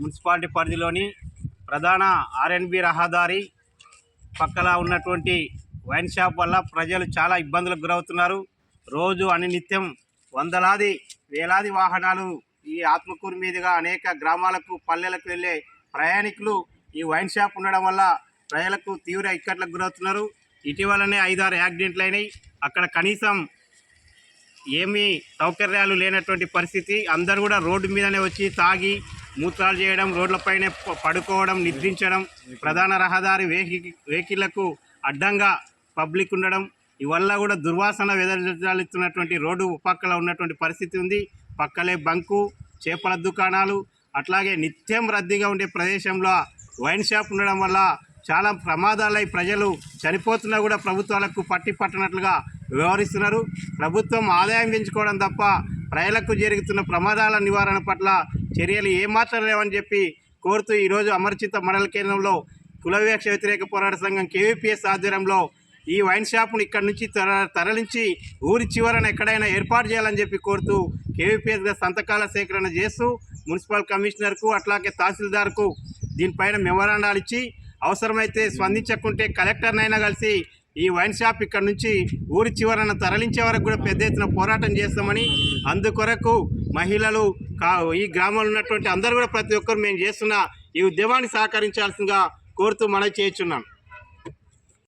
Municipality పరిధిలోని ప్రధాన R&B రహదారి పక్కన ఉన్నటువంటి వైన్ షాప్ వల్ల ప్రజలు చాలా ఇబ్బందులకు గురవుతున్నారు. రోజు నిత్యం వందలాది వేలాది వాహనాలు ఈ ఆత్మకూరు మీదుగా అనేక గ్రామాలకు పల్లెలకు వెళ్ళే ప్రయాణికులు ఈ వైన్ షాప్ ఉండడం వల్ల ప్రజలకు తీవ్ర ఇక్కట్లకు గురవుతున్నారు. ఇటీవలనే 5-6 యాక్సిడెంట్లు అయినాయి. అక్కడ కనీసం ఏమీ సౌకర్యాలు లేనటువంటి పరిస్థితి. అందరూ కూడా రోడ్డు మీదనే వచ్చి తాగి మూత్రాలు చేయడం, రోడ్లపైనే పడుకోవడం, నిద్రించడం, ప్రధాన రహదారి వెహికళ్లకు అడ్డంగా పబ్లిక్ ఉండడం, ఇవల్ల కూడా దుర్వాసన వెదజల్లుతున్నటువంటి రోడ్డు పక్కల ఉన్నటువంటి పరిస్థితి ఉంది. పక్కలే బంకు, చేపల దుకాణాలు, అట్లాగే నిత్యం రద్దీగా ఉండే ప్రదేశంలో వైన్ షాప్ ఉండడం వల్ల చాలా ప్రమాదాలై ప్రజలు చనిపోతున్నా కూడా ప్రభుత్వాలకు పట్టనట్లుగా వ్యవహరిస్తున్నారు. ప్రభుత్వం ఆదాయం పెంచుకోవడం తప్ప ప్రజలకు జరుగుతున్న ప్రమాదాల నివారణ పట్ల చర్యలు ఏమాత్రం లేవని చెప్పి కోరుతూ ఈరోజు అమర్చిత మండల కేంద్రంలో కుల వివక్ష వ్యతిరేక పోరాట సంఘం KVPS ఆధ్వర్యంలో ఈ వైన్ షాప్ను ఇక్కడి నుంచి తరలించి ఊరి చివరన ఎక్కడైనా ఏర్పాటు చేయాలని చెప్పి కోరుతూ KVPSగా సంతకాల సేకరణ చేస్తూ మున్సిపల్ కమిషనర్కు అట్లాగే తహసీల్దార్కు దీనిపైన మెమోరాండాలు ఇచ్చి అవసరమైతే స్పందించకుంటే కలెక్టర్నైనా కలిసి ఈ వైన్ షాప్ ఇక్కడ నుంచి ఊరి చివరన తరలించే వరకు కూడా పెద్ద ఎత్తున పోరాటం చేస్తామని, అందుకొరకు మహిళలు ఈ గ్రామంలో ఉన్నటువంటి అందరూ కూడా ప్రతి ఒక్కరు మేము చేస్తున్న ఈ ఉద్యమాన్ని సహకరించాల్సిందిగా కోరుతూ మనవి చేస్తున్నాం.